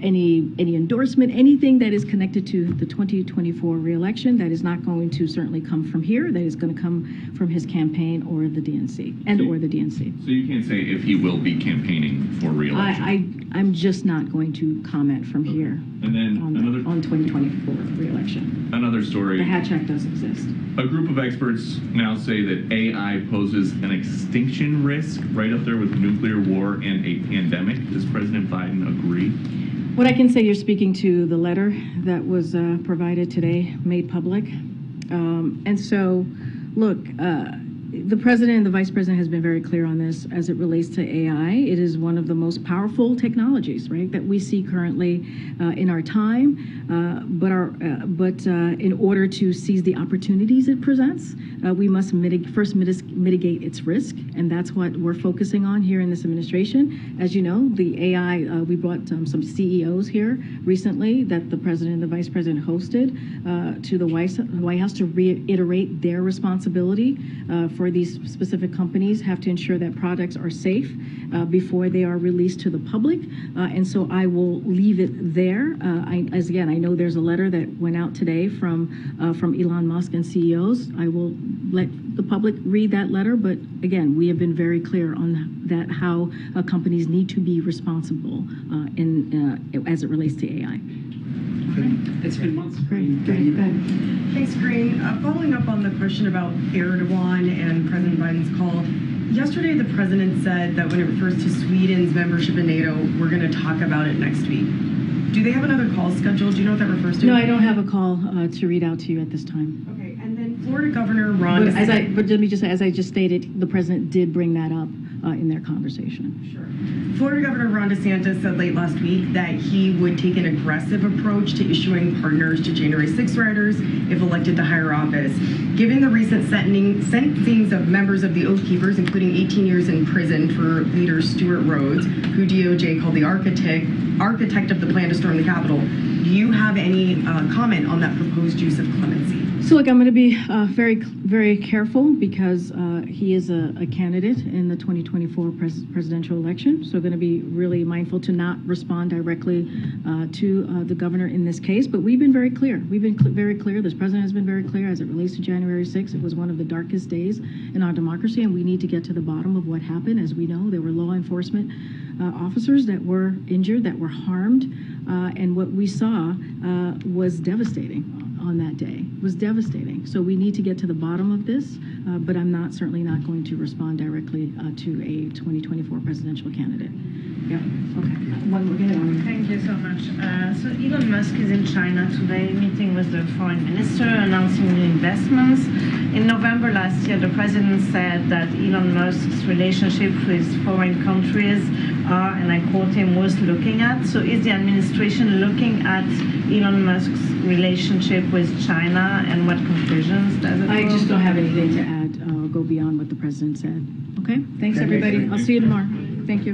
any endorsement, anything that is connected to the 2024 re-election, that is not going to certainly come from here. That is going to come from his campaign or the DNC or the DNC. So you can't say if he will be campaigning for re-election. I'm just not going to comment from here. And then on 2024 re-election. Another story. The Hatch Act does exist. A group of experts now say that AI poses an extinction risk, right up there with nuclear war and a pandemic. Does President Biden agree? What I can say, you're speaking to the letter that was provided today, made public. And so, look, the president and the vice president has been very clear on this as it relates to AI. It is one of the most powerful technologies, right, that we see currently in our time. But in order to seize the opportunities it presents, we must first mitigate its risk, and that's what we're focusing on here in this administration. As you know, the AI, we brought some CEOs here recently that the president and the vice president hosted to the White House to reiterate their responsibility for these specific companies, have to ensure that products are safe before they are released to the public. And so I will leave it there. I know there's a letter that went out today from Elon Musk and CEOs. I will let the public read that letter, but again, we have been very clear on that, how companies need to be responsible as it relates to AI. It's been months. Great. Thanks, Karine. Following up on the question about Erdogan and President Biden's call, yesterday the president said that when it refers to Sweden's membership in NATO, we're going to talk about it next week. Do they have another call scheduled? Do you know what that refers to? No, I don't have a call to read out to you at this time. Okay, and then Florida Governor Ron DeSantis. But let me just say, as I just stated, the president did bring that up in their conversation. Sure. Florida Governor Ron DeSantis said late last week that he would take an aggressive approach to issuing pardons to January 6 rioters if elected to higher office. Given the recent sentencings of members of the Oath Keepers, including 18 years in prison for leader Stuart Rhodes, who DOJ called the architect of the plan to storm the Capitol, do you have any comment on that proposed use of clemency? So look, I'm going to be very, very careful because he is a candidate in the 2024 presidential election. So going to be really mindful to not respond directly to the governor in this case. But we've been very clear. We've been very clear. This president has been very clear as it relates to January 6th. It was one of the darkest days in our democracy, and we need to get to the bottom of what happened. As we know, there were law enforcement officers that were injured, that were harmed, and what we saw was devastating. on that day. It was devastating. So we need to get to the bottom of this, but I'm certainly not going to respond directly to a 2024 presidential candidate. Yeah, okay. Thank you so much. So Elon Musk is in China today, meeting with the foreign minister, announcing new investments. In November last year, the president said that Elon Musk's relationship with foreign countries are, and I quote him, worth looking at. So is the administration looking at Elon Musk's relationship with China, and what conclusions does it I draw? just don't have anything to add or go beyond what the president said. Okay? Thanks, everybody. I'll see you tomorrow. Thank you.